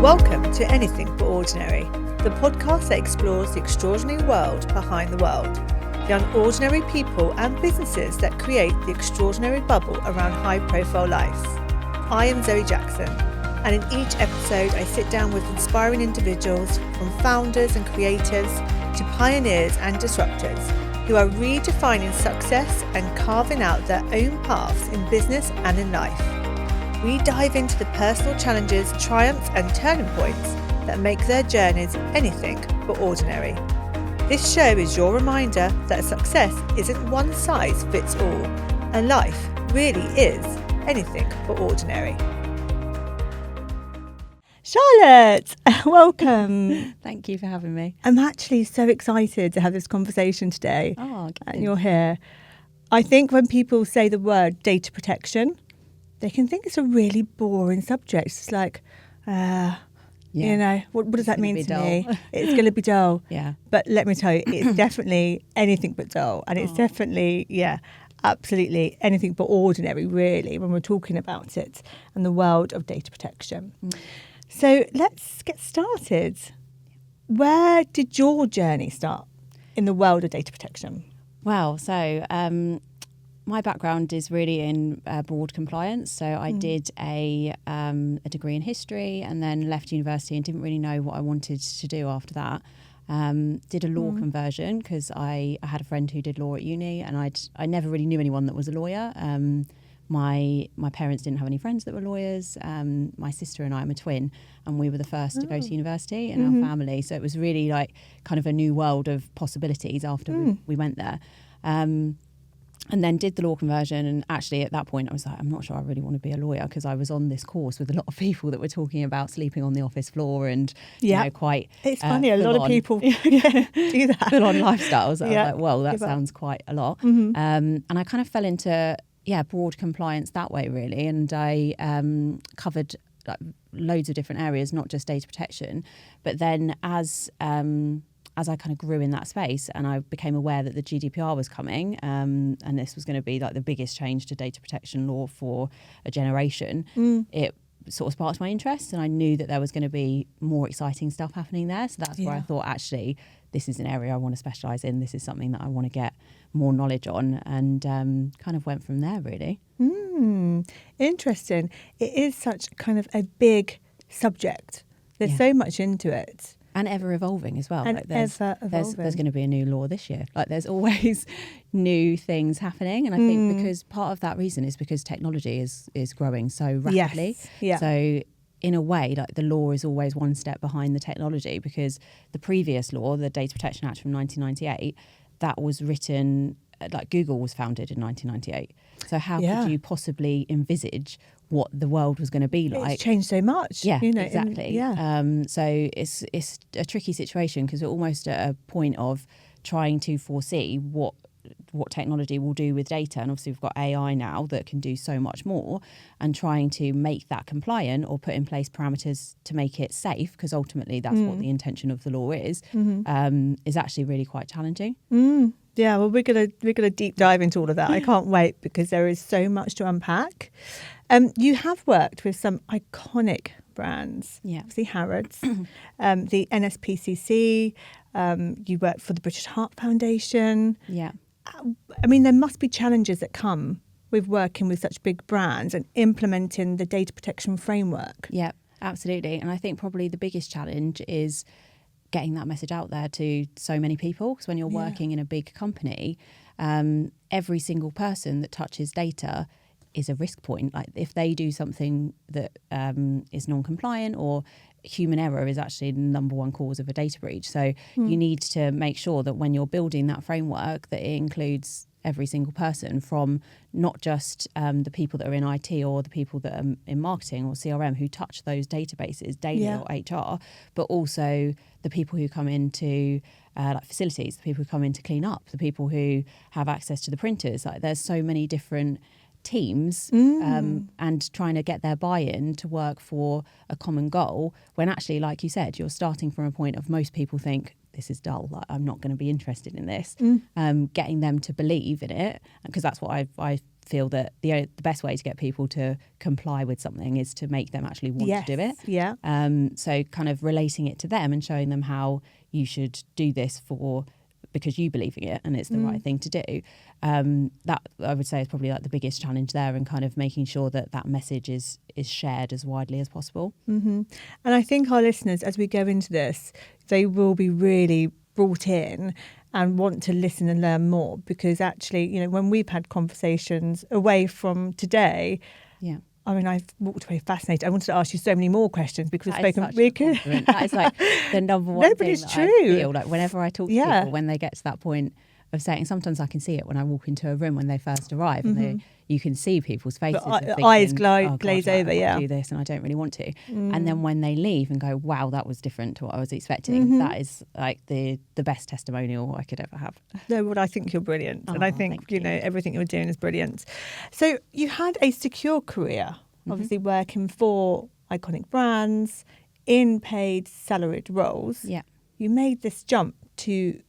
Welcome to Anything But Ordinary, the podcast that explores the extraordinary world behind the world, the unordinary people and businesses that create the extraordinary bubble around high-profile lives. I am Zoe Jackson, and in each episode I sit down with inspiring individuals, from founders and creators to pioneers and disruptors, who are redefining success and carving out their own paths in business and in life. We dive into the personal challenges, triumphs and turning points that make their journeys anything but ordinary. This show is your reminder that success isn't one size fits all, and life really is anything but ordinary. Charlotte, welcome. Thank you for having me. I'm actually so excited to have this conversation today. Oh, good. And you're here. I think when people say the word data protection, they can think it's a really boring subject. It's like, you know, what does that mean to me? It's going to be dull. Yeah. But let me tell you, it's definitely anything but dull. And it's definitely, absolutely anything but ordinary, really, when we're talking about it and the world of data protection. So let's get started. Where did your journey start in the world of data protection? Well, so my background is really in broad compliance. So I did a degree in history and then left university and didn't really know what I wanted to do after that. Did a law conversion because I had a friend who did law at uni, and I never really knew anyone that was a lawyer. My parents didn't have any friends that were lawyers. My sister and I, I'm a twin, and we were the first to go to university in our family. So it was really like kind of a new world of possibilities after we went there. And then did the law conversion, and actually at that point I was like, I'm not sure I really want to be a lawyer, because I was on this course with a lot of people that were talking about sleeping on the office floor and you know, quite it's funny, a lot of people do that, full on lifestyles. I was like, well, that sounds quite a lot. And I kind of fell into broad compliance that way, really, and I covered like loads of different areas, not just data protection. But then as I kind of grew in that space and I became aware that the GDPR was coming, and this was going to be like the biggest change to data protection law for a generation, it sort of sparked my interest, and I knew that there was going to be more exciting stuff happening there. So that's where I thought, actually, this is an area I want to specialise in. This is something that I want to get more knowledge on, and kind of went from there, really. Interesting. It is such kind of a big subject. There's so much into it. And ever evolving as well. And like there's there's going to be a new law this year. Like there's always new things happening. And I think because part of that reason is because technology is growing so rapidly. So in a way, like the law is always one step behind the technology, because the previous law, the Data Protection Act from 1998, that was written, like Google was founded in 1998. So how could you possibly envisage what the world was going to be like? It's changed so much. Yeah, you know, exactly. So it's a tricky situation, because we're almost at a point of trying to foresee what technology will do with data. And obviously we've got AI now that can do so much more, and trying to make that compliant or put in place parameters to make it safe, because ultimately that's what the intention of the law is actually really quite challenging. Yeah, well, we're gonna deep dive into all of that. I can't wait, because there is so much to unpack. You have worked with some iconic brands, obviously Harrods, the NSPCC. You worked for the British Heart Foundation. Yeah, I mean, there must be challenges that come with working with such big brands and implementing the data protection framework. Yeah, absolutely. And I think probably the biggest challenge is getting that message out there to so many people, because when you're working in a big company, every single person that touches data is a risk point. Like if they do something that is non-compliant, or human error is actually the number one cause of a data breach. So you need to make sure that when you're building that framework, that it includes every single person, from not just the people that are in IT or the people that are in marketing or CRM who touch those databases daily, or HR, but also the people who come into like facilities, the people who come in to clean up, the people who have access to the printers. Like there's so many different teams and trying to get their buy-in to work for a common goal, when actually, like you said, you're starting from a point of most people think this is dull, like I'm not going to be interested in this. Getting them to believe in it, because that's what I feel that the best way to get people to comply with something is to make them actually want to do it. Yeah. So kind of relating it to them and showing them how you should do this because you believe in it and it's the right thing to do. That I would say is probably like the biggest challenge there, and kind of making sure that message is shared as widely as possible. Mm-hmm. And I think our listeners, as we go into this, they will be really brought in and want to listen and learn more, because actually, you know, when we've had conversations away from today, yeah. I mean, I've walked away fascinated. I wanted to ask you so many more questions because That we've spoken really good. That is like the number one thing that I feel like whenever I talk to people, when they get to that point of saying, sometimes I can see it when I walk into a room when they first arrive, and you can see people's faces. Eyes glaze over, I do this and I don't really want to. And then when they leave and go, wow, that was different to what I was expecting, that is like the best testimonial I could ever have. No, well, I think you're brilliant. And I think, you know, everything you're doing is brilliant. So you had a secure career, obviously working for iconic brands, in paid salaried roles. Yeah. You made this jump to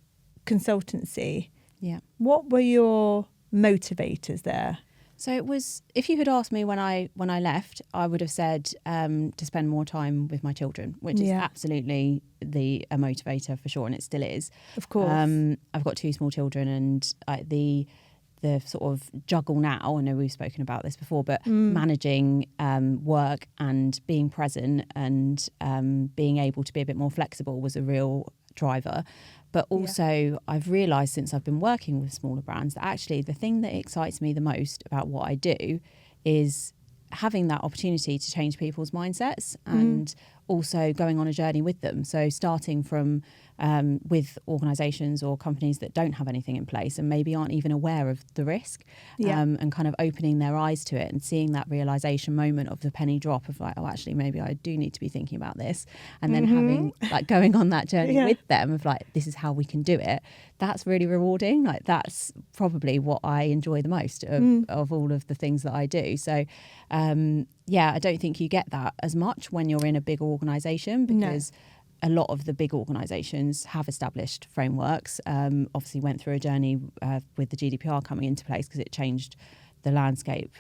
consultancy. Yeah. What were your motivators there? So it was, if you had asked me when I left, I would have said to spend more time with my children, which is absolutely a motivator for sure, and it still is. Of course. I've got 2 small children, and the sort of juggle now, I know we've spoken about this before, but managing work and being present and being able to be a bit more flexible was a real driver. But also I've realised since I've been working with smaller brands that actually the thing that excites me the most about what I do is having that opportunity to change people's mindsets and also going on a journey with them. So starting from with organisations or companies that don't have anything in place and maybe aren't even aware of the risk, and kind of opening their eyes to it and seeing that realisation moment of the penny drop of like, oh, actually, maybe I do need to be thinking about this. And then having like going on that journey with them of like, this is how we can do it. That's really rewarding. Like that's probably what I enjoy the most of all of the things that I do. So I don't think you get that as much when you're in a big organisation, because a lot of the big organisations have established frameworks. Obviously went through a journey with the GDPR coming into place because it changed the landscape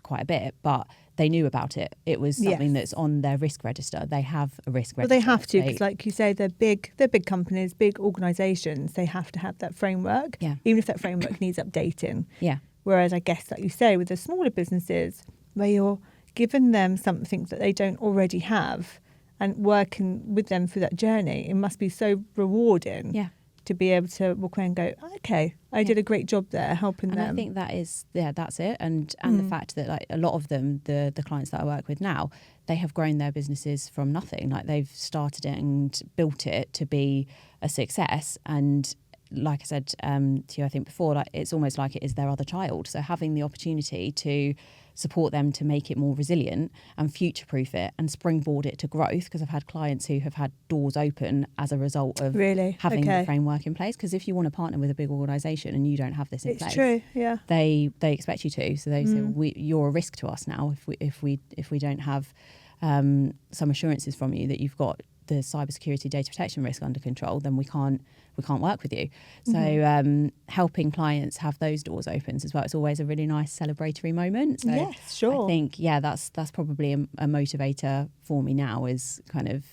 quite a bit, but they knew about it. It was something that's on their risk register. They have a risk register. Well, they have to, because like you say, they're big companies, big organisations. They have to have that framework, even if that framework needs updating. Yeah. Whereas I guess, like you say, with the smaller businesses, where you're giving them something that they don't already have and working with them through that journey, it must be so rewarding to be able to walk away and go, okay, I did a great job there helping them. And I think that is, that's it. And the fact that like a lot of them, the clients that I work with now, they have grown their businesses from nothing. Like they've started it and built it to be a success. And like I said to you, I think before, like it's almost like it is their other child. So having the opportunity to support them to make it more resilient and future-proof it and springboard it to growth, because I've had clients who have had doors open as a result of having the framework in place. Because if you want to partner with a big organisation and you don't have this in place, true, they expect you to. So they say, you're a risk to us now if we don't have some assurances from you that you've got the cybersecurity data protection risk under control, then we can't work with you. So helping clients have those doors opens as well, it's always a really nice celebratory moment. So yes, sure. I think that's probably a motivator for me now, is kind of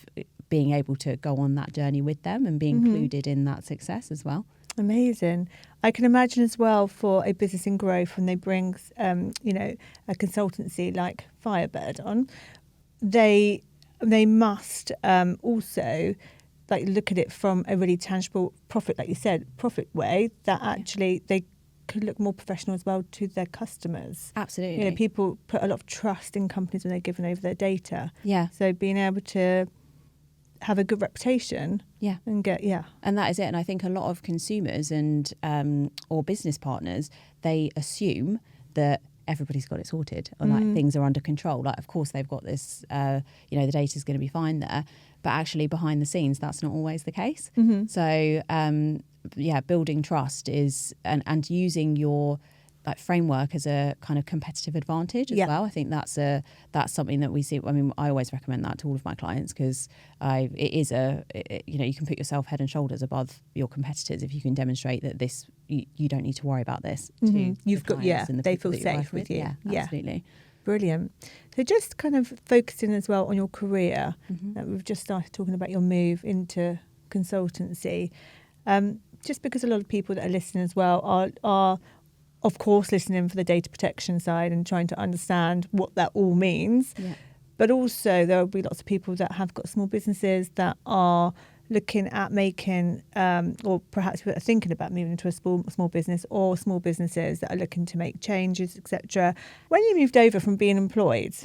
being able to go on that journey with them and be included in that success as well. Amazing. I can imagine as well for a business in growth, when they bring a consultancy like Firebird on, they must also like look at it from a really tangible profit, like you said, profit way, that actually they could look more professional as well to their customers. Absolutely. You know, people put a lot of trust in companies when they're giving over their data. Yeah. So being able to have a good reputation. Yeah. And get, And that is it. And I think a lot of consumers and or business partners, they assume that everybody's got it sorted, or like things are under control. Like, of course, they've got this, the data's going to be fine there. But actually behind the scenes, that's not always the case. So, building trust is, and using your like framework as a kind of competitive advantage as well. I think that's something that we see. I mean, I always recommend that to all of my clients because you can put yourself head and shoulders above your competitors if you can demonstrate that you don't need to worry about this. You've got and they feel safe with you. Yeah, absolutely. Brilliant. So just kind of focusing as well on your career. We've just started talking about your move into consultancy. Just because a lot of people that are listening as well are of course listening for the data protection side and trying to understand what that all means. But also there will be lots of people that have got small businesses that are looking at making or perhaps are thinking about moving into a small business, or small businesses that are looking to make changes, etc. When you moved over from being employed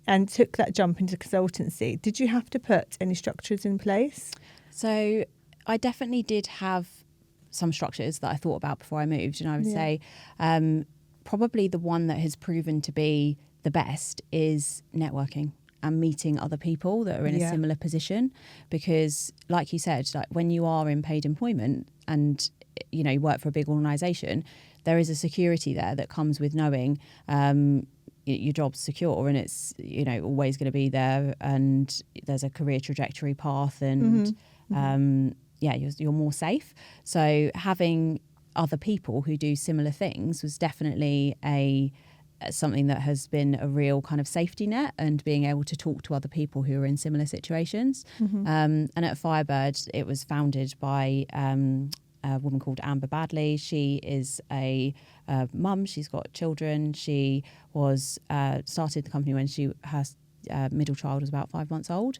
and took that jump into consultancy, did you have to put any structures in place? So I definitely did have some structures that I thought about before I moved, and I would say probably the one that has proven to be the best is networking and meeting other people that are in a similar position, because like you said, like when you are in paid employment and you work for a big organisation, there is a security there that comes with knowing your job's secure and it's always going to be there, and there's a career trajectory path, and you're more safe. So having other people who do similar things was definitely something that has been a real kind of safety net, and being able to talk to other people who are in similar situations. And at Firebird, it was founded by a woman called Amber Badley. She is a mum. She's got children. She was started the company when her middle child was about 5 months old.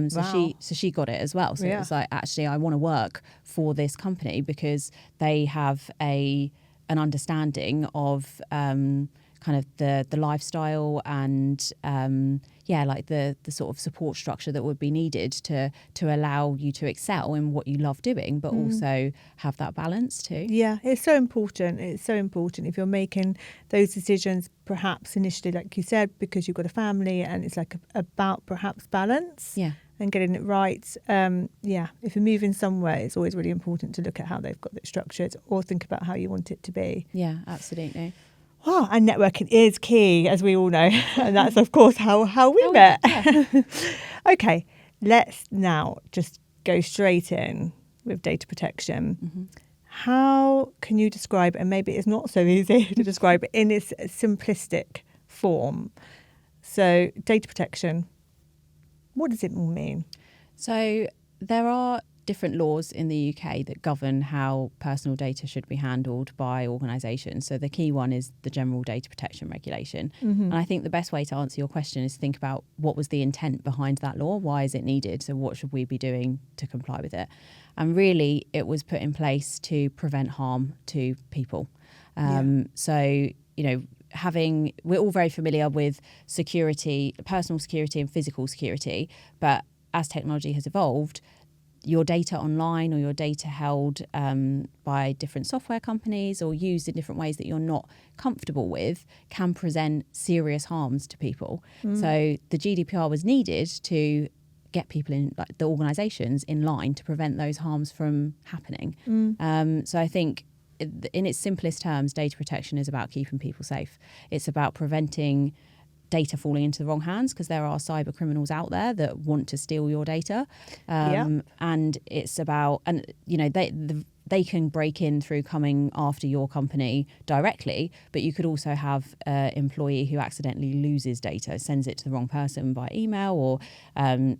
So she got it as well. So it was like, actually, I want to work for this company because they have an understanding of kind of the lifestyle and like the sort of support structure that would be needed to allow you to excel in what you love doing, but also have that balance too. Yeah, it's so important. It's so important if you're making those decisions, perhaps initially, like you said, because you've got a family and it's like about perhaps balance. And getting it right. If you're moving somewhere, it's always really important to look at how they've got it structured, or think about how you want it to be. Yeah, absolutely. Wow, and networking is key, as we all know. And that's, of course, how we met. Yeah. Okay, let's now just go straight in with data protection. How can you describe, and maybe it's not so easy to describe it in its simplistic form. So data protection, what does it all mean? So there are different laws in the UK that govern how personal data should be handled by organisations. So the key one is the General Data Protection Regulation. And I think the best way to answer your question is to think about what was the intent behind that law? Why is it needed? So what should we be doing to comply with it? And really, it was put in place to prevent harm to people. So, we're all very familiar with security, personal security and physical security, but as technology has evolved, your data online or your data held by different software companies or used in different ways that you're not comfortable with can present serious harms to people. So the GDPR was needed to get people in, like the organisations, in line to prevent those harms from happening. So I think in its simplest terms, data protection is about keeping people safe. It's about preventing data falling into the wrong hands, because there are cyber criminals out there that want to steal your data. And it's about, and they can break in through coming after your company directly, but you could also have an employee who accidentally loses data, sends it to the wrong person by email, or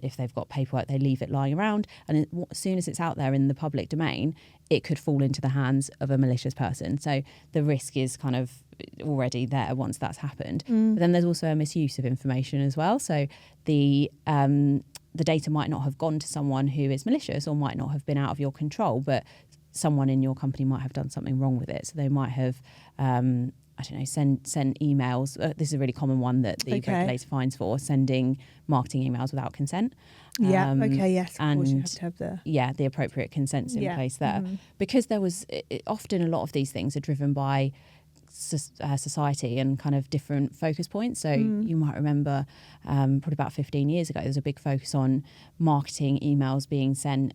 if they've got paperwork, they leave it lying around. And as soon as it's out there in the public domain, it could fall into the hands of a malicious person. So the risk is kind of already there once that's happened. But then there's also a misuse of information as well. So the data might not have gone to someone who is malicious, or might not have been out of your control, but someone in your company might have done something wrong with it. So they might have, sent emails. This is a really common one that the regulator fines for, sending marketing emails without consent. Of course you have to have the appropriate consents in place there. Because there was often a lot of these things are driven by society and kind of different focus points. So you might remember probably about 15 years ago, there was a big focus on marketing emails being sent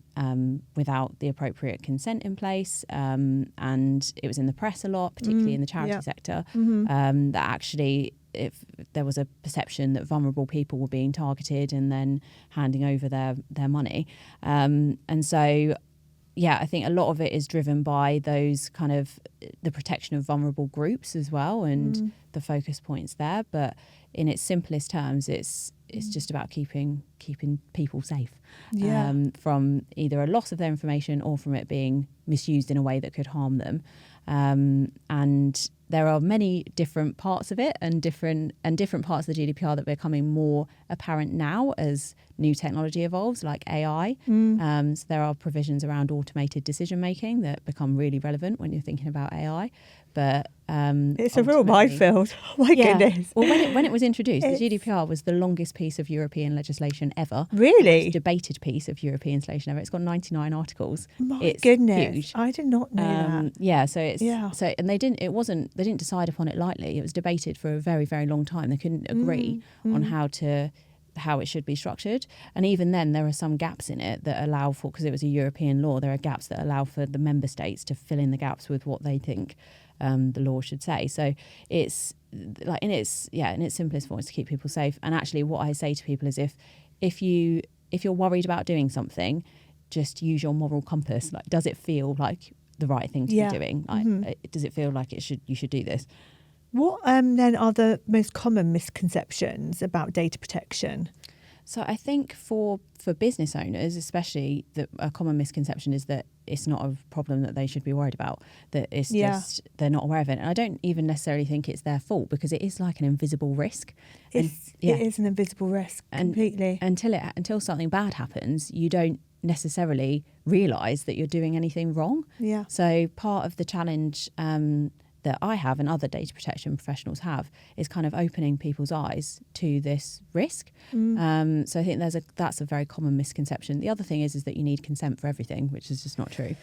without the appropriate consent in place. And it was in the press a lot, particularly in the charity sector, that actually if there was a perception that vulnerable people were being targeted and then handing over their money. And so, yeah, I think a lot of it is driven by those kind of the protection of vulnerable groups as well and the focus points there. But in its simplest terms, it's just about keeping people safe from either a loss of their information or from it being misused in a way that could harm them. And there are many different parts of it and different parts of the GDPR that are becoming more apparent now as new technology evolves, like AI. So there are provisions around automated decision making that become really relevant when you're thinking about AI. But it's a real minefield. Oh my goodness. Well, when it was introduced, the GDPR was the longest piece of European legislation ever. Really? Most debated piece of European legislation ever. It's got 99 articles. My goodness. Huge. I did not know that. Yeah, so and they didn't decide upon it lightly. It was debated for a very, very long time. They couldn't agree on how it should be structured. And even then, there are some gaps in it that allow for, because it was a European law, there are gaps that allow for the member states to fill in the gaps with what they think the law should say. So it's like in its simplest form, it's to keep people safe. And actually what I say to people is if you're worried about doing something, just use your moral compass. Like, does it feel like the right thing to be doing? Like, does it feel like you should do this? What then are the most common misconceptions about data protection? So I think for business owners, especially, a common misconception is that it's not a problem that they should be worried about, that it's just they're not aware of it. And I don't even necessarily think it's their fault, because it is like an invisible risk. It is an invisible risk, completely. Until something bad happens, you don't necessarily realise that you're doing anything wrong. Yeah. So part of the challenge that I have and other data protection professionals have is kind of opening people's eyes to this risk. So I think that's a very common misconception. The other thing is that you need consent for everything, which is just not true.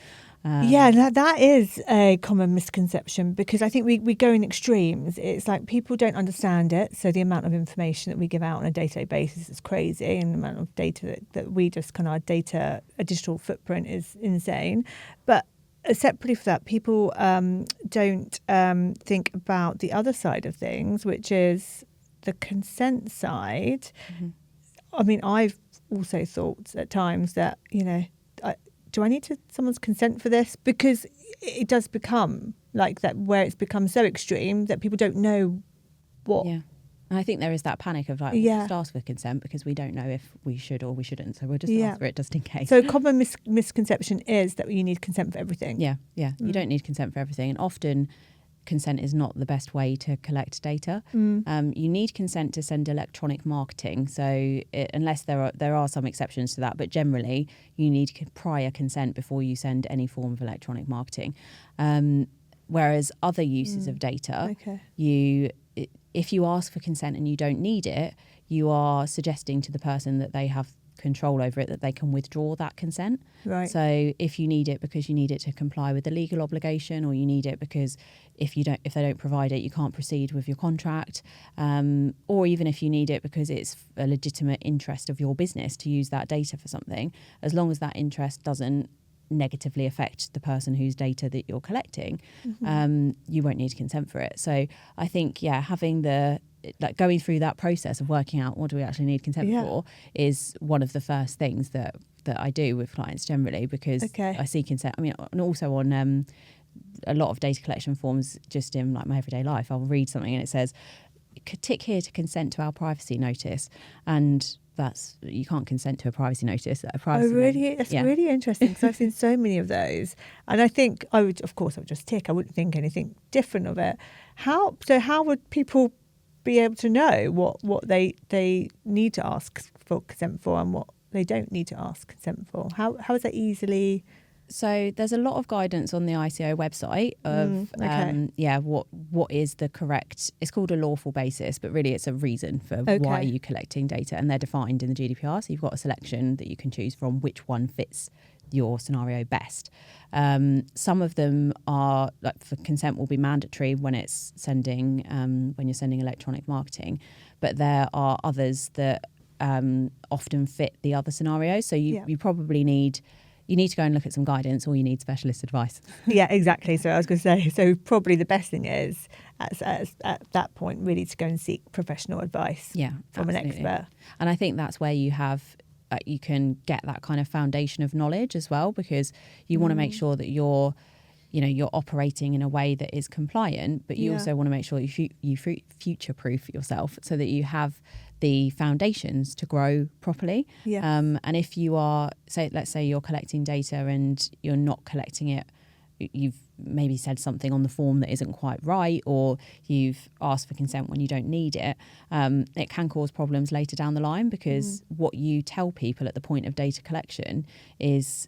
That is a common misconception, because I think we go in extremes. It's like people don't understand it. So the amount of information that we give out on a day-to-day basis is crazy, and the amount of data that we just our digital footprint is insane. But separately for that, people don't think about the other side of things, which is the consent side. I mean, I've also thought at times that, do I need someone's consent for this? Because it does become like that, where it's become so extreme that people don't know what. Yeah. And I think there is that panic of we'll just ask for consent because we don't know if we should or we shouldn't. So we'll just ask for it just in case. So common misconception is that you need consent for everything. Yeah. You don't need consent for everything. And often consent is not the best way to collect data. You need consent to send electronic marketing. So unless there are some exceptions to that, but generally you need prior consent before you send any form of electronic marketing. Whereas other uses of data, if you ask for consent and you don't need it, you are suggesting to the person that they have control over it, that they can withdraw that consent. Right. So if you need it because you need it to comply with the legal obligation, or you need it because if they don't provide it, you can't proceed with your contract, or even if you need it because it's a legitimate interest of your business to use that data for something, as long as that interest doesn't negatively affect the person whose data that you're collecting, you won't need consent for it. So I think, having going through that process of working out what do we actually need consent for is one of the first things that I do with clients generally, because I see consent. I mean, and also on a lot of data collection forms, just in my everyday life, I'll read something and it says, tick here to consent to our privacy notice, and you can't consent to a privacy notice. That's really interesting, because I've seen so many of those, and I think I would just tick. I wouldn't think anything different of it. How would people be able to know what they need to ask for consent for and what they don't need to ask consent for? How is that easily? So there's a lot of guidance on the ICO website of what is the correct, it's called a lawful basis, but really it's a reason for why are you collecting data, and they're defined in the GDPR. So you've got a selection that you can choose from which one fits your scenario best. Some of them are, like, for consent will be mandatory when it's sending when you're sending electronic marketing, but there are others that often fit the other scenarios. So you probably need to go and look at some guidance, or you need specialist advice. Yeah, exactly. So I was going to say, so probably the best thing is at that point really to go and seek professional advice from an expert. And I think that's where you have you can get that kind of foundation of knowledge as well, because you want to make sure that you're operating in a way that is compliant, but you also want to make sure you future-proof yourself so that you have the foundations to grow properly. And if you are, let's say you're collecting data and you're not collecting it, you've maybe said something on the form that isn't quite right, or you've asked for consent when you don't need it, it can cause problems later down the line, because what you tell people at the point of data collection is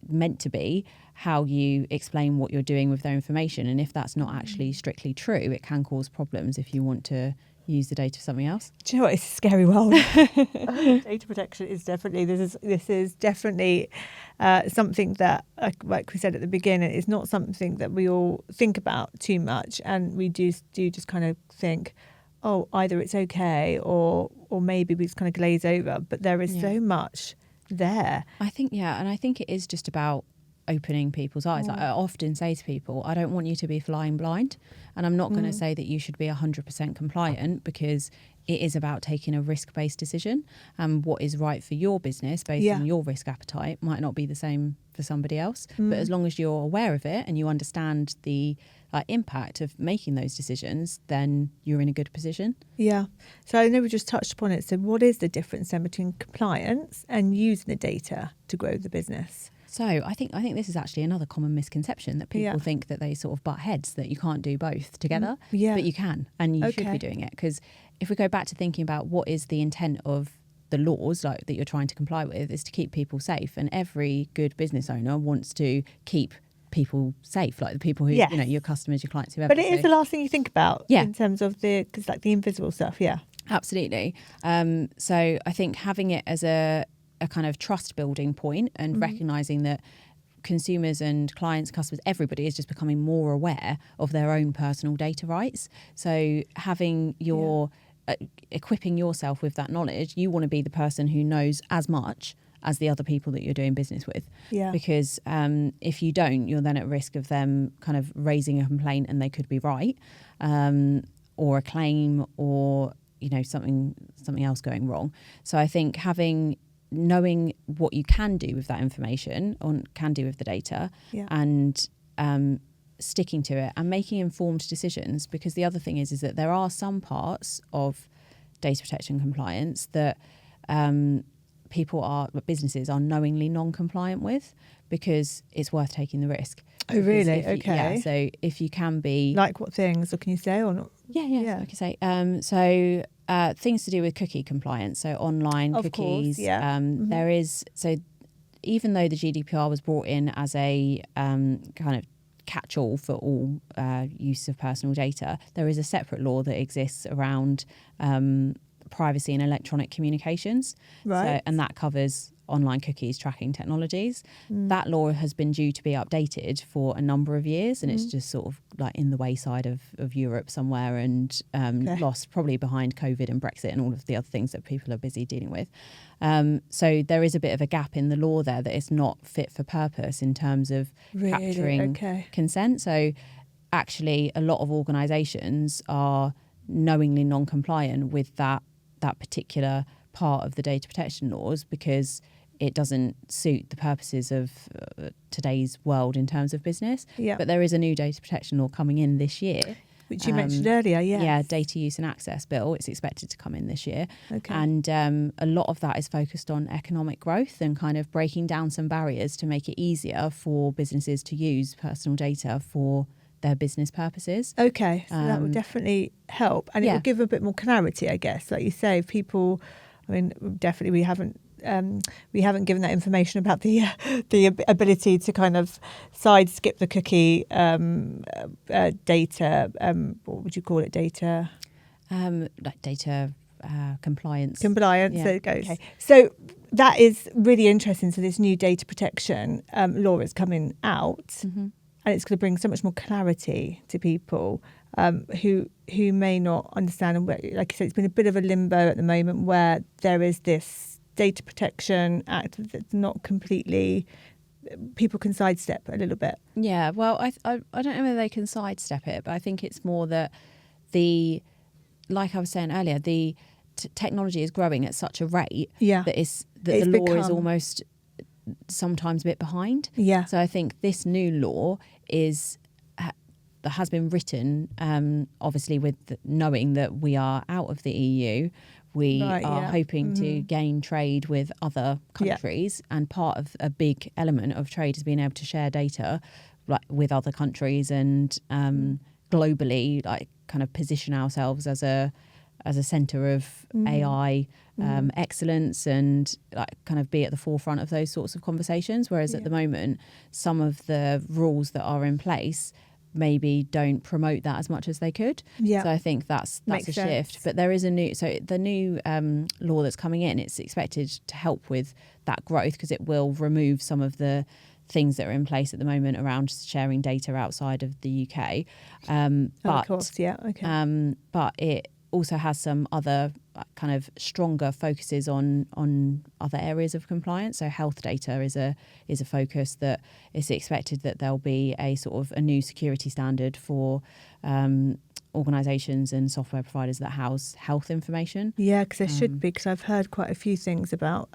meant to be how you explain what you're doing with their information. And if that's not actually strictly true, it can cause problems if you want to use the data for something else. Do you know what? It's a scary world. Data protection is definitely, this is definitely something that, like we said at the beginning, is not something that we all think about too much, and we do just kind of think, oh, either it's okay or maybe we just kind of glaze over. But there is so much there. I think it is just about opening people's eyes. Like, I often say to people, I don't want you to be flying blind, and I'm not going to say that you should be 100% compliant, because it is about taking a risk-based decision, and what is right for your business based on your risk appetite might not be the same for somebody else. But as long as you're aware of it and you understand the impact of making those decisions, then you're in a good position. Yeah. So I know we just touched upon it. So what is the difference then between compliance and using the data to grow the business? So I think this is actually another common misconception, that people think that they sort of butt heads, that you can't do both together, but you can, and you should be doing it. Because if we go back to thinking about what is the intent of the laws that you're trying to comply with, is to keep people safe, and every good business owner wants to keep people safe, like the people who your customers, your clients, whoever. But it is the last thing you think about in terms of because like the invisible stuff. Absolutely. So I think having it as a kind of trust building point, and recognizing that consumers and clients, customers, everybody is just becoming more aware of their own personal data rights. So having your equipping yourself with that knowledge, you want to be the person who knows as much as the other people that you're doing business with. Because if you don't, you're then at risk of them kind of raising a complaint, and they could be right, or a claim, or something else going wrong. So I think knowing what you can do with that information, or can do with the data, and sticking to it and making informed decisions. Because the other thing is that there are some parts of data protection compliance that businesses are knowingly non-compliant with, because it's worth taking the risk. Oh, really? Okay. So if you can be... Like what things, or can you say, or not? Yeah. Like I say. Things to do with cookie compliance, so online cookies. There is, so even though the GDPR was brought in as a kind of catch-all for all use of personal data, there is a separate law that exists around privacy and electronic communications. Right. And that covers online cookies tracking technologies. That law has been due to be updated for a number of years, and it's just sort of like in the wayside of Europe somewhere, and lost probably behind COVID and Brexit and all of the other things that people are busy dealing with. So there is a bit of a gap in the law there, that it's not fit for purpose in terms of capturing consent. So actually a lot of organisations are knowingly non-compliant with that particular part of the data protection laws, because it doesn't suit the purposes of today's world in terms of business. But there is a new data protection law coming in this year, which you mentioned earlier. Data use and access bill. It's expected to come in this year. And a lot of that is focused on economic growth and kind of breaking down some barriers to make it easier for businesses to use personal data for their business purposes. So that will definitely help, and it will give a bit more clarity, I guess. Like you say, people, I mean, definitely we haven't we haven't given that information about the ability to kind of side skip the cookie data. What would you call it? Data. Like data compliance. Compliance. Yeah. There it goes. Okay. So that is really interesting. So this new data protection law is coming out, Mm-hmm. and it's going to bring so much more clarity to people who may not understand. And like you said, it's been a bit of a limbo at the moment where there is this data protection act that's not completely. People can sidestep a little bit. Yeah. Well, I don't know whether they can sidestep it, but I think it's more that like I was saying earlier, the technology is growing at such a rate that the law is almost sometimes a bit behind. Yeah. So I think this new law has been written, obviously with knowing that we are out of the EU. We are hoping to gain trade with other countries, and part of a big element of trade is being able to share data like with other countries and globally, like kind of position ourselves as a centre of AI excellence and like kind of be at the forefront of those sorts of conversations. Whereas at the moment, some of the rules that are in place maybe don't promote that as much as they could. Yeah. So I think that's Makes a sense. shift. But there is the new law that's coming in, it's expected to help with that growth because it will remove some of the things that are in place at the moment around sharing data outside of the UK. But of course, yeah, okay. But it also has some other kind of stronger focuses on other areas of compliance. So health data is a focus that is expected that there'll be a sort of a new security standard for organisations and software providers that house health information. Yeah, because there should be, because I've heard quite a few things about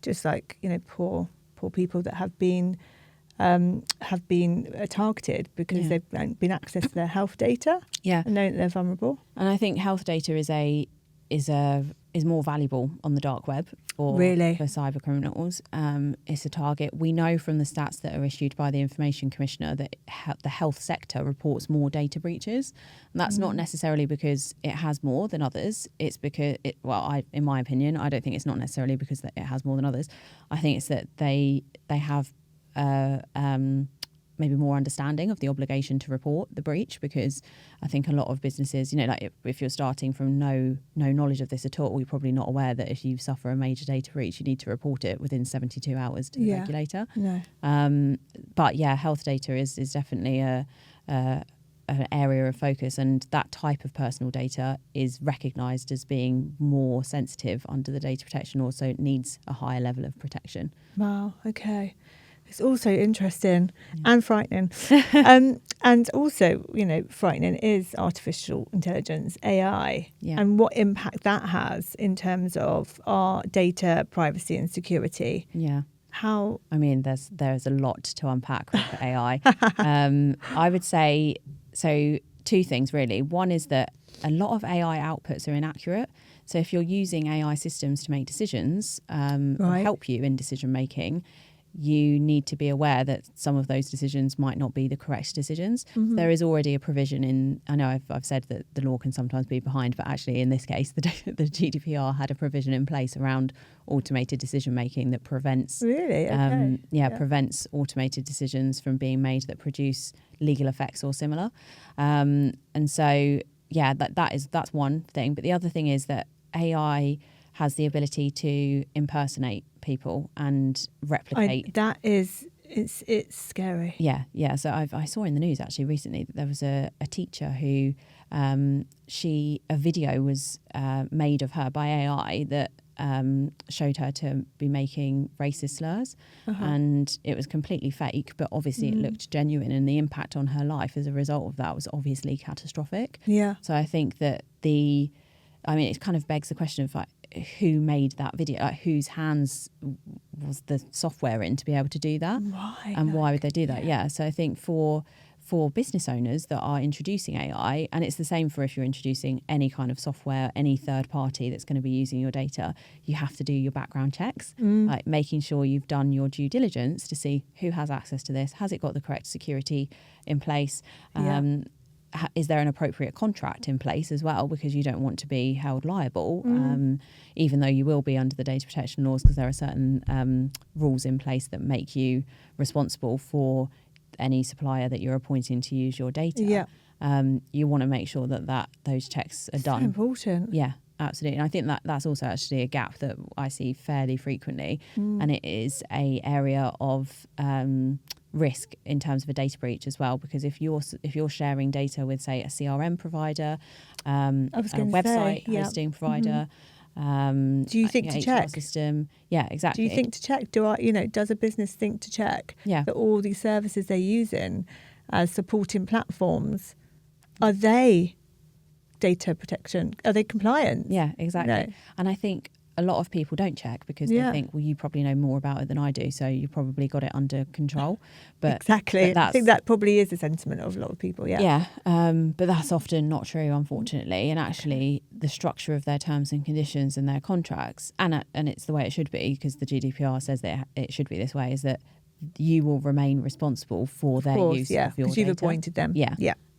just like, poor people that have been targeted because they've been accessed to their health data. Yeah, and knowing that they're vulnerable. And I think health data is more valuable on the dark web for cyber criminals. It's a target. We know from the stats that are issued by the Information Commissioner that the health sector reports more data breaches. And that's not necessarily because it has more than others. It's because, in my opinion, I don't think it's not necessarily because it has more than others. I think it's that they have maybe more understanding of the obligation to report the breach, because I think a lot of businesses, like if you're starting from no knowledge of this at all, you're probably not aware that if you suffer a major data breach, you need to report it within 72 hours to the regulator. No. But yeah, health data is definitely an area of focus, and that type of personal data is recognised as being more sensitive under the data protection law, so it needs a higher level of protection. Wow, okay. It's also interesting and frightening. And also, frightening is artificial intelligence, AI, and what impact that has in terms of our data privacy and security. Yeah. How? I mean, there's a lot to unpack with AI. I would say, so two things really. One is that a lot of AI outputs are inaccurate. So if you're using AI systems to make decisions or help you in decision making, you need to be aware that some of those decisions might not be the correct decisions. Mm-hmm. There is already a provision in, I know I've said that the law can sometimes be behind, but actually in this case, the GDPR had a provision in place around automated decision making that prevents prevents automated decisions from being made that produce legal effects or similar. And so, that's one thing. But the other thing is that AI has the ability to impersonate people and replicate. It's scary. Yeah. So I saw in the news actually recently that there was a teacher who a video was made of her by AI that showed her to be making racist slurs, and it was completely fake, but obviously it looked genuine, and the impact on her life as a result of that was obviously catastrophic. Yeah. So I think that it kind of begs the question of like, who made that video, like whose hands was the software in to be able to do that, why would they do that? Yeah. So I think for business owners that are introducing AI, and it's the same for if you're introducing any kind of software, any third party that's going to be using your data, you have to do your background checks, like making sure you've done your due diligence to see who has access to this, has it got the correct security in place, is there an appropriate contract in place as well, because you don't want to be held liable, even though you will be under the data protection laws, because there are certain rules in place that make you responsible for any supplier that you're appointing to use your data. You want to make sure that those checks are done. So important. Yeah, absolutely. And I think that's also actually a gap that I see fairly frequently, and it is a area of risk in terms of a data breach as well, because if you're sharing data with, say, a CRM provider, a website hosting provider, do you think to HR check system? Yeah, exactly. Do you think to check? Does a business think to check that all these services they're using as supporting platforms, are they data protection? Are they compliant? Yeah, exactly. No. And I think a lot of people don't check because they think, well, you probably know more about it than I do, so you probably got it under control. But exactly, but I think that probably is the sentiment of a lot of people. But that's often not true, unfortunately. And actually, the structure of their terms and conditions and their contracts, and it's the way it should be, because the GDPR says that it should be this way, is that you will remain responsible for their use of your data. Because you've appointed them.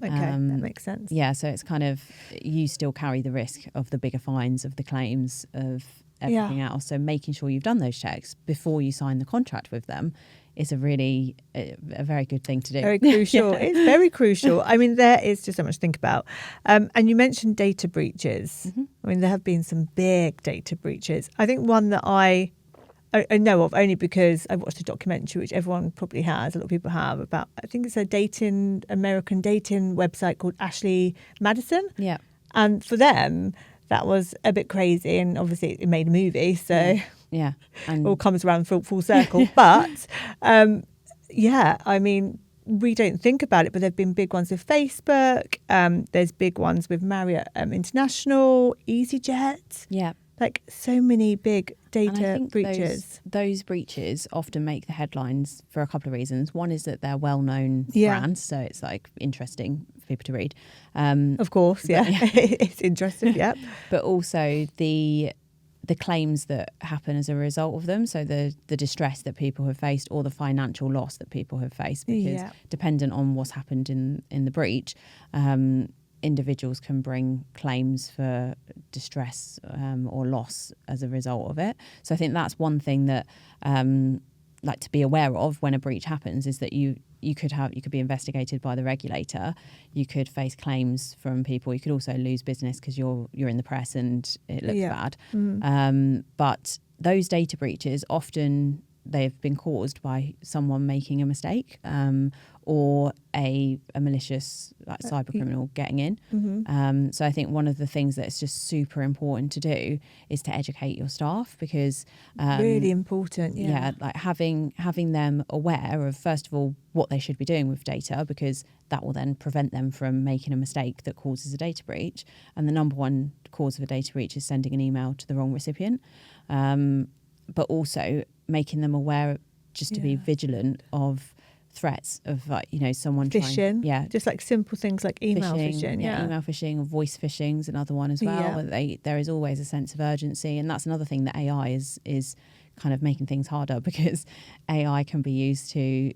Okay, that makes sense. Yeah, so it's kind of, you still carry the risk of the bigger fines, of the claims, of everything else. So making sure you've done those checks before you sign the contract with them is a very good thing to do. Very crucial. It's very crucial. I mean, there is just so much to think about. And you mentioned data breaches. I mean, there have been some big data breaches. I think one that I know of only because I watched a documentary, which everyone probably has, a lot of people have, about, I think it's a American dating website called Ashley Madison. Yeah. And for them, that was a bit crazy, and obviously it made a movie, so and it all comes around full circle. But I mean, we don't think about it, but there've been big ones with Facebook. There's big ones with Marriott International, EasyJet. Yeah. Like so many big data and I think breaches. Those breaches often make the headlines for a couple of reasons. One is that they're well-known brands, so it's like interesting for people to read. Of course, it's interesting. Yeah, but also the claims that happen as a result of them. So the distress that people have faced, or the financial loss that people have faced, because dependent on what's happened in the breach. Individuals can bring claims for distress or loss as a result of it. So I think that's one thing that to be aware of when a breach happens, is that you could be investigated by the regulator. You could face claims from people. You could also lose business because you're in the press and it looks bad. But those data breaches, often they've been caused by someone making a mistake, or a malicious cyber criminal getting in. So I think one of the things that's just super important to do is to educate your staff, because really important. Like having them aware of, first of all, what they should be doing with data, because that will then prevent them from making a mistake that causes a data breach. And the number one cause of a data breach is sending an email to the wrong recipient. But also making them aware, just to be vigilant of threats of someone phishing. trying, just like simple things like email phishing. Email phishing, or voice phishing is another one as well. There is always a sense of urgency, and that's another thing that AI is kind of making things harder, because AI can be used to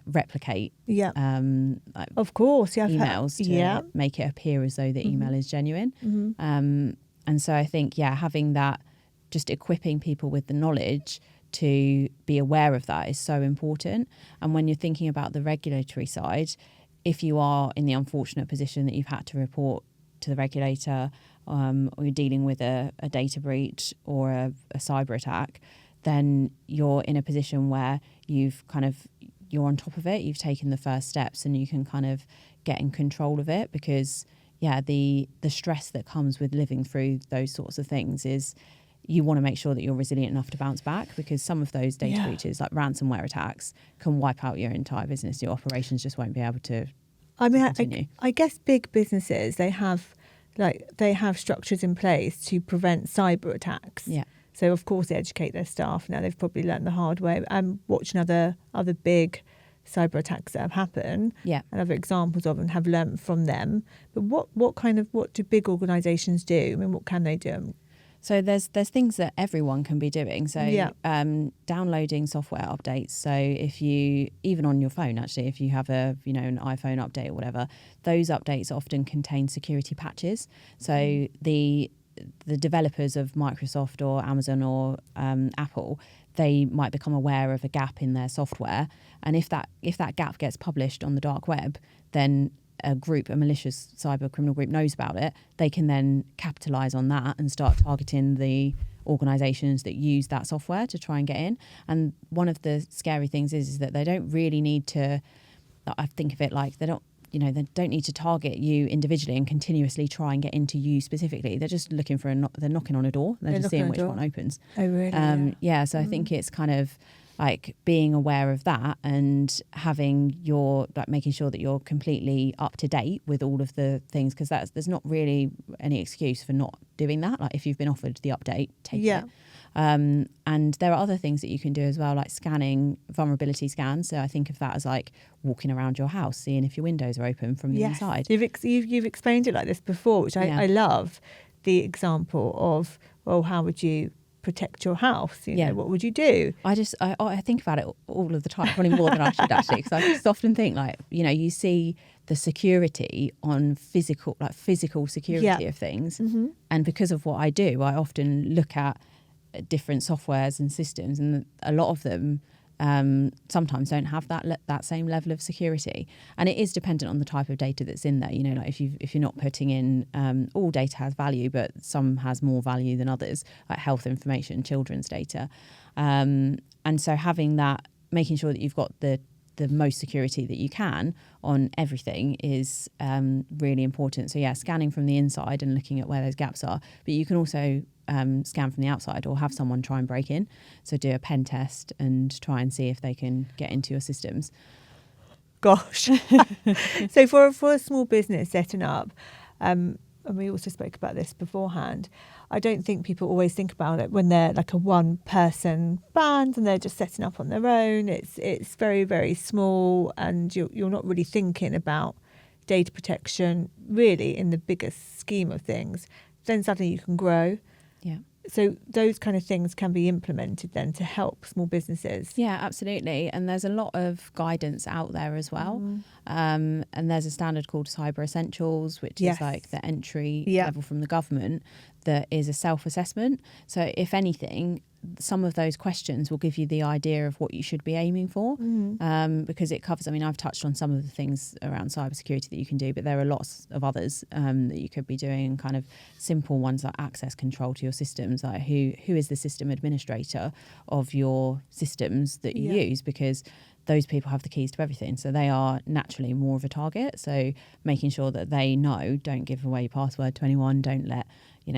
replicate of course emails to make it appear as though the email is genuine. And so I think having that, just equipping people with the knowledge to be aware of that is so important. And when you're thinking about the regulatory side, if you are in the unfortunate position that you've had to report to the regulator, or you're dealing with a data breach or a cyber attack, then you're in a position where you're on top of it, you've taken the first steps, and you can kind of get in control of it, because the stress that comes with living through those sorts of things is, you want to make sure that you're resilient enough to bounce back, because some of those data breaches, like ransomware attacks, can wipe out your entire business. Your operations just won't be able to continue. I guess big businesses, they have structures in place to prevent cyber attacks. So of course they educate their staff. Now they've probably learned the hard way. I'm watching other big cyber attacks that have happened, and other examples of, and have learned from them. But what do big organisations do? I mean, what can they do? So there's things that everyone can be doing. So downloading software updates. So if you, even on your phone, actually, if you have an iPhone update or whatever, those updates often contain security patches. So the developers of Microsoft or Amazon or Apple, they might become aware of a gap in their software. And if that gap gets published on the dark web, then a malicious cyber criminal group knows about it. They can then capitalize on that and start targeting the organizations that use that software to try and get in. And one of the scary things is that they don't really need to, I think of it like they don't need to target you individually and continuously try and get into you specifically. They're just looking for they're knocking on a door. They're just seeing which one opens. Oh, really? So I think it's kind of like being aware of that and having making sure that you're completely up to date with all of the things, because there's not really any excuse for not doing that. Like if you've been offered the update, take it. And there are other things that you can do as well, like scanning, vulnerability scans. So I think of that as like walking around your house, seeing if your windows are open from the inside. You've explained it like this before, which I love. The example of, well, how would you protect your house? You know, what would you do? I think about it all of the time, probably more than I should actually, because I just often think like, you see the security on physical security of things. Mm-hmm. And because of what I do, I often look at different softwares and systems, and a lot of them sometimes don't have that same level of security, and it is dependent on the type of data that's in there. Like if you're not putting in all data has value, but some has more value than others, like health information, children's data, and so having that, making sure that you've got the most security that you can on everything is really important. So scanning from the inside and looking at where those gaps are, but you can also scan from the outside or have someone try and break in. So do a pen test and try and see if they can get into your systems. Gosh. So for a small business setting up, and we also spoke about this beforehand, I don't think people always think about it when they're like a one-person band and they're just setting up on their own. It's very, very small, and you're not really thinking about data protection really in the biggest scheme of things. Then suddenly you can grow. Yeah. So those kind of things can be implemented then to help small businesses. Yeah, absolutely. And there's a lot of guidance out there as well. And there's a standard called Cyber Essentials, which is like the entry level from the government, that is a self-assessment. So if anything, some of those questions will give you the idea of what you should be aiming for, because it covers, I've touched on some of the things around cybersecurity that you can do, but there are lots of others that you could be doing, kind of simple ones like access control to your systems, like who is the system administrator of your systems that you use, because those people have the keys to everything. So they are naturally more of a target. So making sure that they know, don't give away your password to anyone, don't let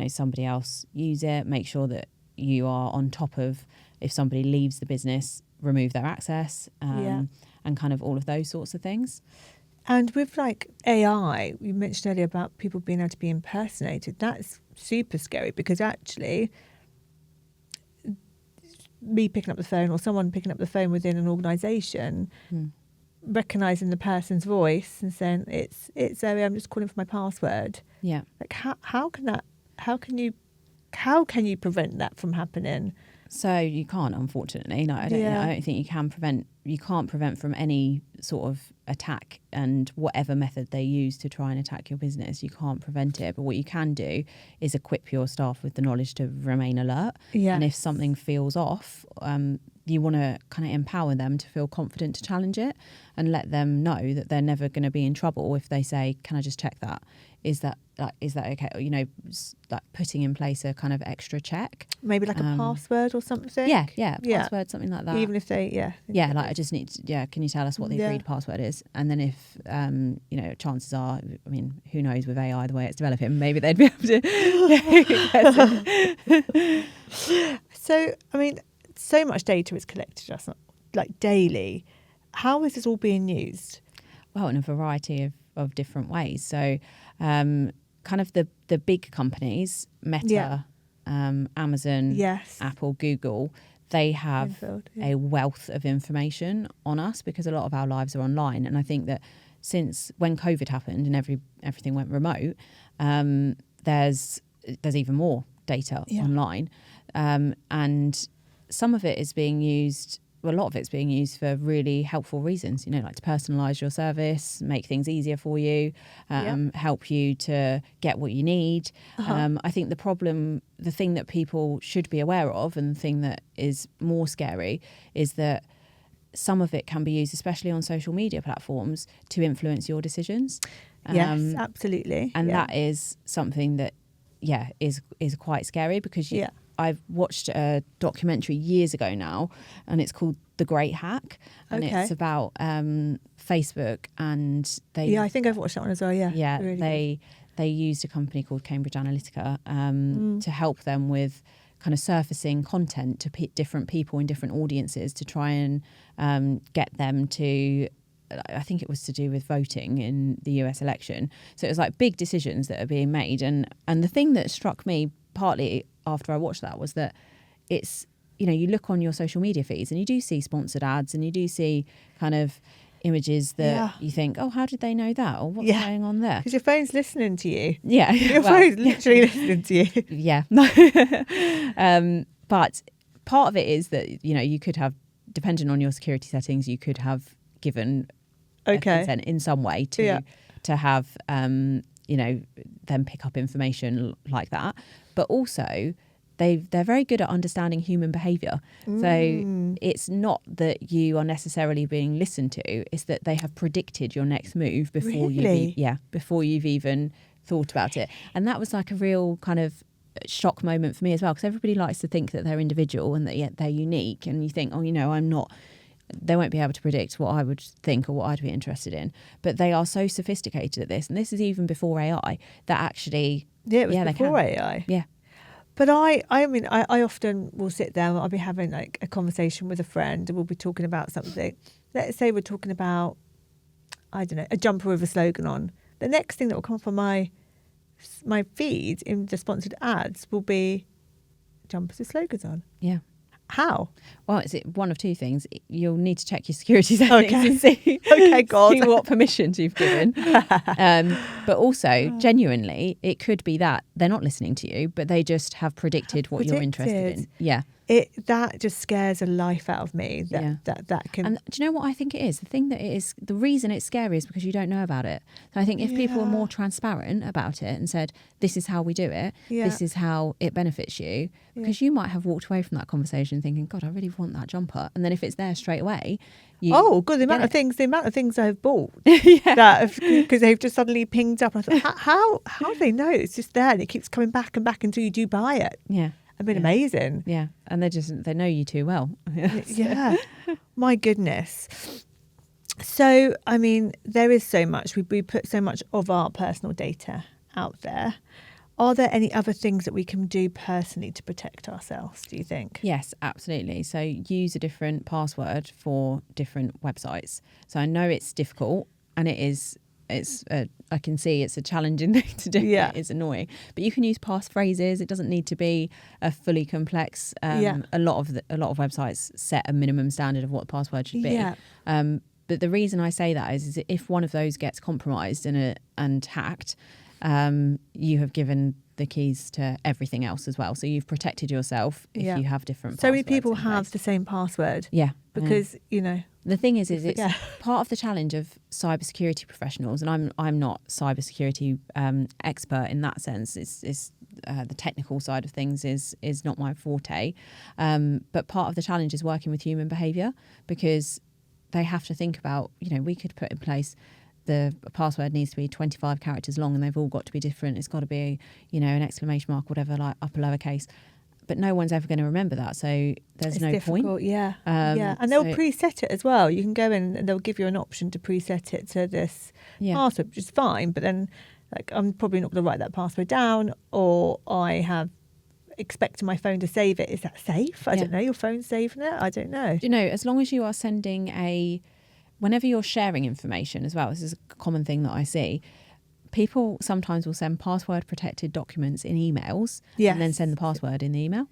somebody else use it, make sure that you are on top of, if somebody leaves the business, remove their access, and kind of all of those sorts of things. And with like AI, you mentioned earlier about people being able to be impersonated. That's super scary, because actually me picking up the phone or someone picking up the phone within an organisation, recognising the person's voice and saying, it's Zoe, I'm just calling for my password. Yeah. Like how can you prevent that from happening? So you can't, unfortunately. No, I don't think you can prevent. You can't prevent from any sort of attack, and whatever method they use to try and attack your business, you can't prevent it. But what you can do is equip your staff with the knowledge to remain alert. Yeah. And if something feels off, you want to kind of empower them to feel confident to challenge it, and let them know that they're never going to be in trouble if they say, "Can I just check that? Is that okay?" Or, like putting in place a kind of extra check, maybe like a password or something. Password, something like that. Even if they like I just need to, can you tell us what the agreed password is? And then if chances are, who knows, with AI the way it's developing, maybe they'd be able to. So so much data is collected just like daily. How is this all being used? Well, in a variety of different ways. So kind of the big companies, Meta, Amazon, Apple, Google, they have a wealth of information on us, because a lot of our lives are online. And I think that since when COVID happened and everything went remote, there's even more data online. And some of it is being used, well, a lot of it's being used for really helpful reasons, like to personalise your service, make things easier for you, help you to get what you need. I think the thing that people should be aware of, and the thing that is more scary, is that some of it can be used, especially on social media platforms, to influence your decisions. Yes, absolutely. And that is something that, is quite scary, because I've watched a documentary years ago now, and it's called The Great Hack, and it's about Facebook, and they... I think I've watched that one as well, Yeah, really they used a company called Cambridge Analytica to help them with kind of surfacing content to different people in different audiences to try and get them to... I think it was to do with voting in the US election. So it was like big decisions that are being made. And the thing that struck me partly after I watched that was that it's, you look on your social media feeds and you do see sponsored ads, and you do see kind of images that you think, oh, how did they know that? Or what's going on there? Because your phone's listening to you. Yeah. Your phone's literally listening to you. Yeah. But part of it is that, you could have, depending on your security settings, you could have given consent in some way to have them pick up information like that. But also they're very good at understanding human behaviour. So it's not that you are necessarily being listened to, it's that they have predicted your next move before before you've even thought about it. And that was like a real kind of shock moment for me as well, because everybody likes to think that they're individual and that they're unique, and you think, oh, I'm not... They won't be able to predict what I would think or what I'd be interested in. But they are so sophisticated at this, and this is even before AI, that actually... Yeah, it was before AI. Yeah. But I mean, I often will sit down, I'll be having like a conversation with a friend, and we'll be talking about something. Let's say we're talking about, I don't know, a jumper with a slogan on. The next thing that will come up on my feed in the sponsored ads will be jumpers with slogans on. Yeah. How? Well, it's one of two things. You'll need to check your security settings and see, God. see what permissions you've given. But also, genuinely, it could be that they're not listening to you, but they just have predicted what you're interested in. Yeah. That just scares the life out of me. That can. And do you know what I think it is? The thing that it is, the reason it's scary is because you don't know about it. So I think if people were more transparent about it and said, "This is how we do it. This is how it benefits you," because you might have walked away from that conversation thinking, "God, I really want that jumper," and then if it's there straight away, the amount of things I've bought because they've just suddenly pinged up. I thought, how do they know it's just there and it keeps coming back and back until you do buy it? Yeah. I mean, amazing. Yeah, and they know you too well. Yeah, my goodness. So, I mean, there is so much. We put so much of our personal data out there. Are there any other things that we can do personally to protect ourselves, do you think? Yes, absolutely. So use a different password for different websites. So I know it's difficult, and I can see it's a challenging thing to do. Yeah. It's annoying, but you can use passphrases. It doesn't need to be a fully complex. A lot of websites set a minimum standard of what the password should be. Yeah. But the reason I say that is if one of those gets compromised and hacked, you have given the keys to everything else as well. So you've protected yourself if you have different. So many people have the same password. Yeah, because the thing is it's part of the challenge of cybersecurity professionals, and I'm not cybersecurity expert in that sense. It's the technical side of things is not my forte, but part of the challenge is working with human behaviour, because they have to think about, we could put in place the password needs to be 25 characters long and they've all got to be different. It's got to be, an exclamation mark, whatever, like upper lowercase. But no one's ever going to remember that, so there's no point. Yeah, and they'll preset it as well. You can go in and they'll give you an option to preset it to this password, which is fine. But then, I'm probably not going to write that password down, or I have expected my phone to save it. Is that safe? I don't know. Your phone's saving it? I don't know. As long as you are sending whenever you're sharing information as well, this is a common thing that I see. People sometimes will send password protected documents in emails and then send the password in the email.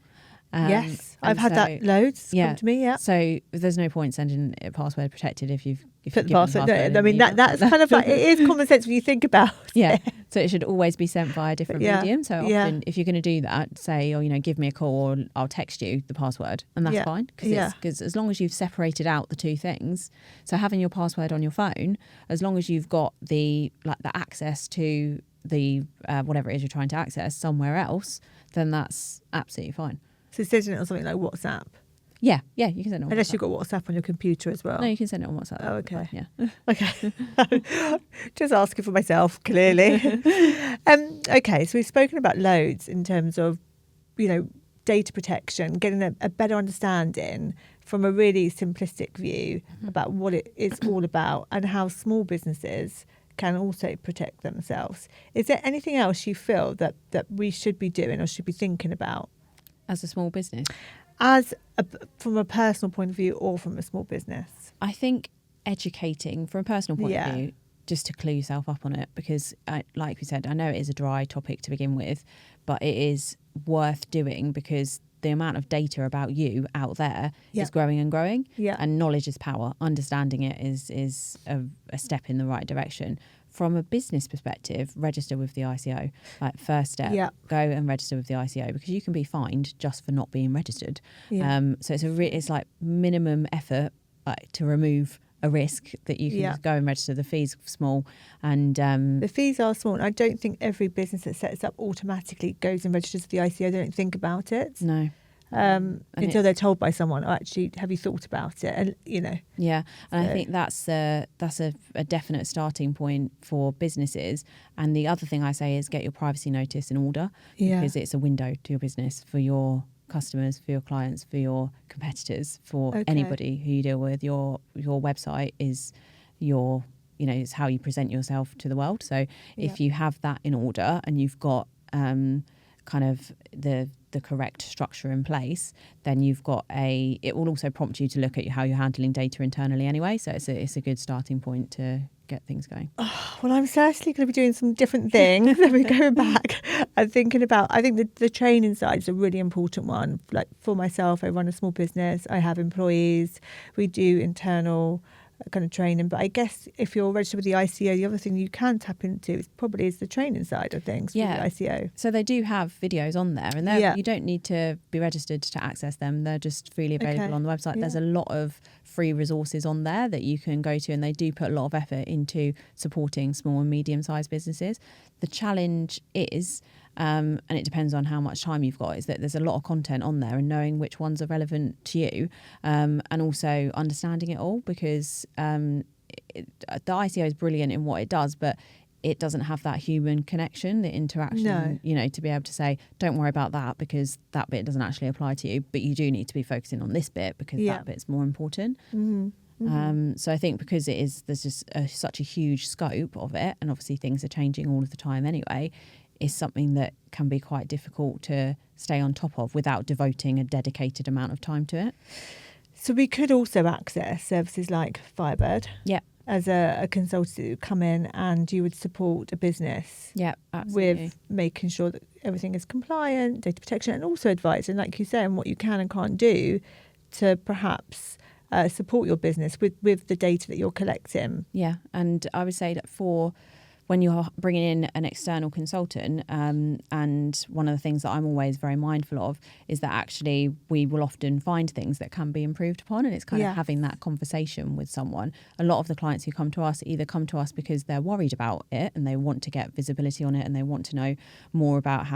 Yes, I've had so, that loads come to me. Yeah. So there's no point sending it password protected if you've Put the password. No, I mean that's kind of like, it is common sense when you think about yeah. it. So it should always be sent via a different medium. So often, if you're going to do that, say, or give me a call, or I'll text you the password, and that's fine, because as long as you've separated out the two things. So having your password on your phone, as long as you've got the access to the whatever it is you're trying to access somewhere else, then that's absolutely fine. So sending it on something like WhatsApp. Yeah, you can send it on Unless WhatsApp. you've got WhatsApp on your computer as well. No, you can send it on WhatsApp. Oh, okay. Yeah. Okay. Just asking for myself, clearly. Okay, so we've spoken about loads in terms of, data protection, getting a better understanding from a really simplistic view about what it is all about and how small businesses can also protect themselves. Is there anything else you feel that we should be doing or should be thinking about? As a small business? From a personal point of view or from a small business? I think educating from a personal point of view, just to clue yourself up on it, because like we said, I know it is a dry topic to begin with, but it is worth doing because the amount of data about you out there is growing and growing, and knowledge is power. Understanding it is a step in the right direction. From a business perspective, register with the ICO. Like first step, go and register with the ICO, because you can be fined just for not being registered. So it's like minimum effort to remove a risk that you can go and register. The fees are small, and the fees are small. I don't think every business that sets up automatically goes and registers with the ICO. They don't think about it. No. Until they're told by someone, actually, have you thought about it? And and I think that's a definite starting point for businesses. And the other thing I say is get your privacy notice in order, because it's a window to your business, for your customers, for your clients, for your competitors, for anybody who you deal with. Your website is your, it's how you present yourself to the world. So if you have that in order and you've got kind of the correct structure in place, then you've got it will also prompt you to look at how you're handling data internally anyway. So it's a good starting point to get things going. Oh, well, I'm certainly going to be doing some different things. Let me go back and thinking about, I think the training side is a really important one. Like for myself, I run a small business. I have employees. We do internal kind of training, but I guess if you're registered with the ICO, the other thing you can tap into is the training side of things. For the ICO. So they do have videos on there, and you don't need to be registered to access them. They're just freely available on the website. There's a lot of free resources on there that you can go to, and they do put a lot of effort into supporting small and medium-sized businesses. The challenge is, and it depends on how much time you've got, is that there's a lot of content on there, and knowing which ones are relevant to you, and also understanding it all, because the ICO is brilliant in what it does, but it doesn't have that human connection, the interaction, to be able to say, don't worry about that because that bit doesn't actually apply to you, but you do need to be focusing on this bit because that bit's more important. So I think because there's just such a huge scope of it, and obviously things are changing all of the time anyway, is something that can be quite difficult to stay on top of without devoting a dedicated amount of time to it. So we could also access services like Firebird. As a consultant who come in and you would support a business with making sure that everything is compliant, data protection, and also advice, and like you say, on what you can and can't do to perhaps support your business with the data that you're collecting. Yeah, and I would say that for when you're bringing in an external consultant, and one of the things that I'm always very mindful of is that actually we will often find things that can be improved upon, and it's kind of having that conversation with someone. A lot of the clients who come to us either come to us because they're worried about it and they want to get visibility on it and they want to know more about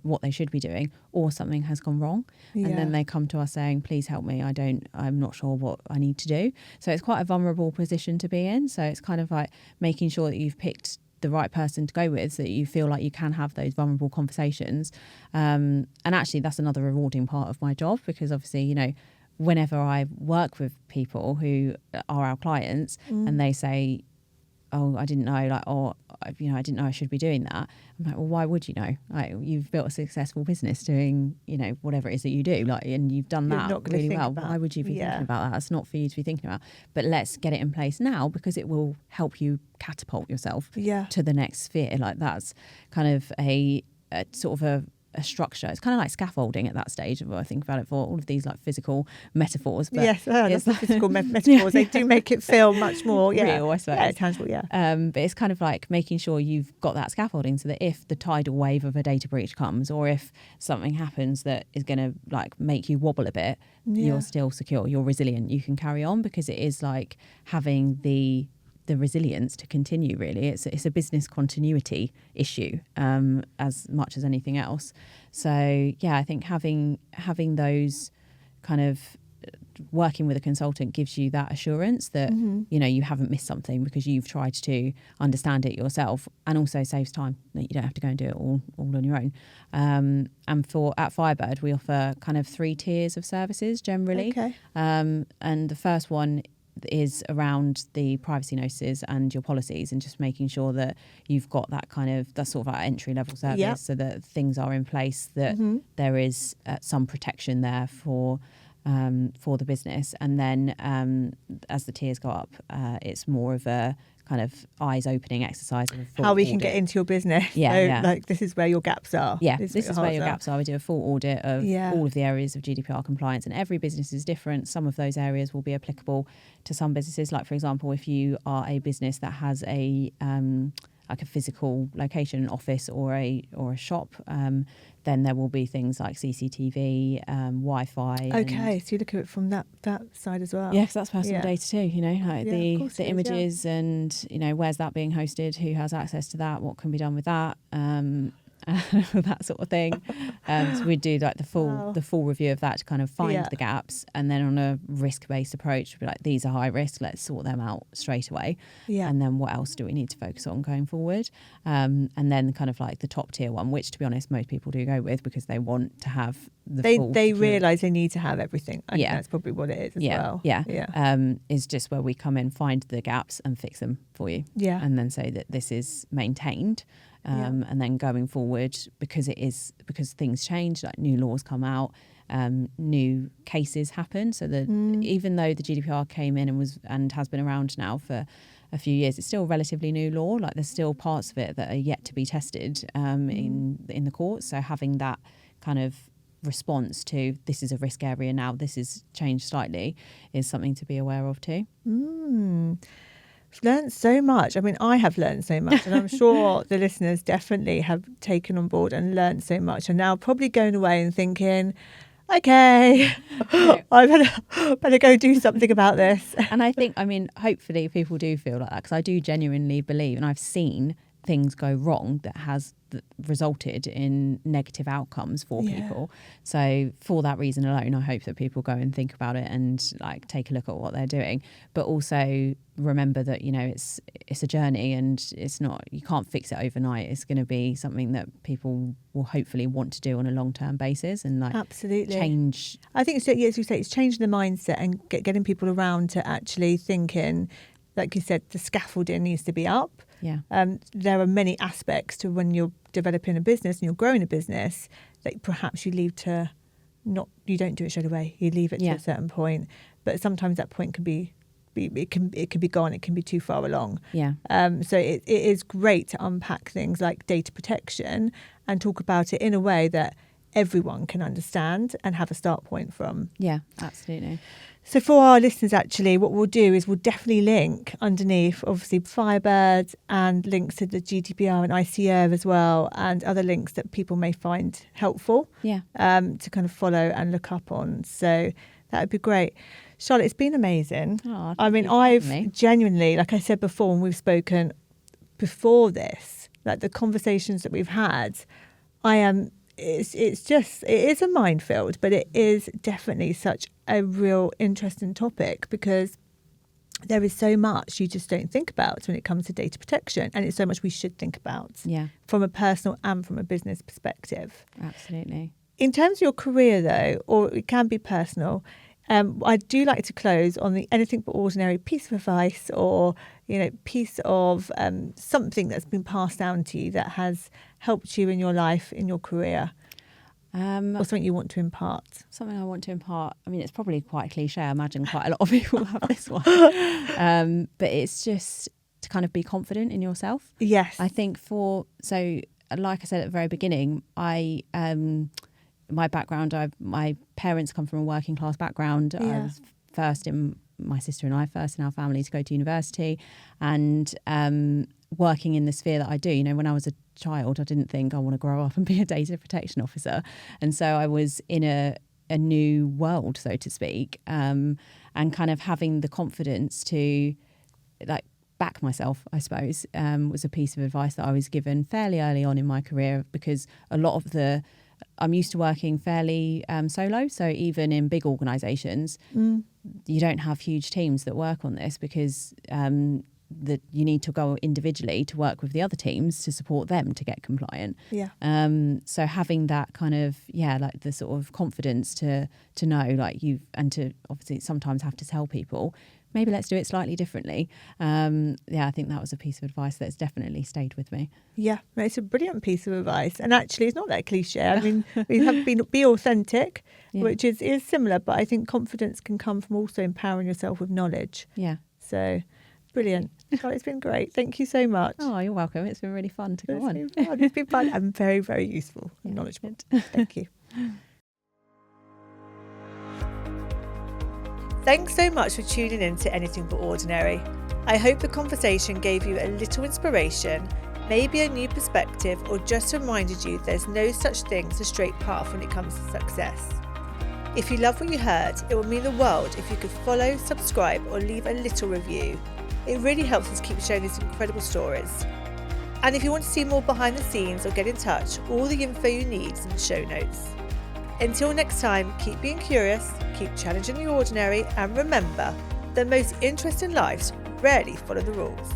what they should be doing, or something has gone wrong, and then they come to us saying, please help me, I'm not sure what I need to do. So it's quite a vulnerable position to be in. So it's kind of like making sure that you've picked the right person to go with, so that you feel like you can have those vulnerable conversations. And actually that's another rewarding part of my job, because obviously, whenever I work with people who are our clients and they say, oh, I didn't know, I didn't know I should be doing that. I'm like, well, why would you know? Like, you've built a successful business doing, whatever it is that you do, and you've done that really well. Why would you be thinking about that? That's not for you to be thinking about. But let's get it in place now, because it will help you catapult yourself to the next sphere. Like, that's kind of a sort of a structure. It's kind of like scaffolding at that stage. I think about it for all of these like physical metaphors. But yes, it's like physical metaphors. They do make it feel much more real, I suppose. Yeah, tangible. Yeah. But it's kind of like making sure you've got that scaffolding so that if the tidal wave of a data breach comes, or if something happens that is going to like make you wobble a bit, you're still secure. You're resilient. You can carry on, because it is like having the resilience to continue. Really, it's a business continuity issue as much as anything else. So yeah, I think having those kind of working with a consultant gives you that assurance that you know you haven't missed something because you've tried to understand it yourself, and also saves time that you don't have to go and do it all on your own. And at Firebird we offer kind of 3 tiers of services generally. And the first one is around the privacy notices and your policies, and just making sure that you've got that sort of like entry level service, so that things are in place, that there is some protection there for the business. And then as the tiers go up, it's more of a kind of eyes opening exercise of how we can get into your business. Like this is where your gaps are. This is where your gaps are. We do a full audit of all of the areas of GDPR compliance, and every business is different. Some of those areas will be applicable to some businesses. Like for example, if you are a business that has a like a physical location, an office or a shop, then there will be things like CCTV, Wi-Fi. Okay, so you look at it from that side as well. Yes, that's personal data too. You know, like the images, and you know, where's that being hosted? Who has access to that? What can be done with that? That sort of thing. So we do like the full review of that to kind of find the gaps, and then on a risk-based approach, we'd be like, these are high risk, let's sort them out straight away. And then what else do we need to focus on going forward? And then kind of like the top tier one, which to be honest most people do go with because they want to have they realise they need to have everything. I think that's probably what it is as well. Is just where we come in, find the gaps and fix them for you, and then say that this is maintained. And then going forward, because things change, like new laws come out, new cases happen. So that even though the GDPR came in and has been around now for a few years, it's still relatively new law. Like there's still parts of it that are yet to be tested in the courts. So having that kind of response to this is a risk area now, this is changed slightly, is something to be aware of too. I've learned so much. I mean, I have learned so much, and I'm sure the listeners definitely have taken on board and learned so much, and now probably going away and thinking, okay, I better go do something about this. And I think, I mean, hopefully people do feel like that, because I do genuinely believe, and I've seen things go wrong that has resulted in negative outcomes for people. So for that reason alone, I hope that people go and think about it and like take a look at what they're doing, but also remember that, you know, it's a journey, and it's not, you can't fix it overnight. It's going to be something that people will hopefully want to do on a long-term basis, and like absolutely change. I think it's, as you say, it's changing the mindset and getting people around to actually thinking, like you said, the scaffolding needs to be up. There are many aspects to when you're developing a business and you're growing a business that perhaps you leave to you don't do it straight away. You leave it to a certain point, but sometimes that point can be it can be gone. It can be too far along. So it is great to unpack things like data protection and talk about it in a way that everyone can understand and have a start point from. Yeah, absolutely. So for our listeners, actually, what we'll do is we'll definitely link underneath, obviously, Firebird, and links to the GDPR and ICO as well, and other links that people may find helpful to kind of follow and look up on. So that would be great. Charlotte, it's been amazing. Oh, I mean, I've genuinely, like I said before, when we've spoken before this, like the conversations that we've had, it is a minefield, but it is definitely such a real interesting topic, because there is so much you just don't think about when it comes to data protection, and it's so much we should think about from a personal and from a business perspective. Absolutely. In terms of your career though, or it can be personal, I do like to close on the anything but ordinary piece of advice, or piece of something that's been passed down to you that has helped you in your life, in your career, or something you want to impart. Something I want to impart. I mean, it's probably quite cliche. I imagine quite a lot of people have this one, but it's just to kind of be confident in yourself. Yes, I think like I said at the very beginning, my background, my parents come from a working class background. I was my sister and I first in our family to go to university, and working in the sphere that I do. When I was a child, I didn't think I want to grow up and be a data protection officer, and so I was in a new world, so to speak, and kind of having the confidence to back myself, I suppose, was a piece of advice that I was given fairly early on in my career, because a lot of I'm used to working fairly solo. So even in big organisations, you don't have huge teams that work on this, because that you need to go individually to work with the other teams to support them to get compliant. Yeah. So having that kind of, the sort of confidence to know, and to obviously sometimes have to tell people, maybe let's do it slightly differently. I think that was a piece of advice that's definitely stayed with me. Yeah, it's a brilliant piece of advice. And actually, it's not that cliche. I mean, we have be authentic, which is similar, but I think confidence can come from also empowering yourself with knowledge. Yeah. So, brilliant. Oh, it's been great. Thank you so much. Oh, you're welcome. It's been really fun to go on. It's been fun and very, very useful and knowledgeable. Thank you. Thanks so much for tuning in to Anything But Ordinary. I hope the conversation gave you a little inspiration, maybe a new perspective, or just reminded you there's no such thing as a straight path when it comes to success. If you love what you heard, it would mean the world if you could follow, subscribe, or leave a little review. It really helps us keep sharing these incredible stories. And if you want to see more behind the scenes or get in touch, all the info you need is in the show notes. Until next time, keep being curious, keep challenging the ordinary, and remember, the most interesting lives rarely follow the rules.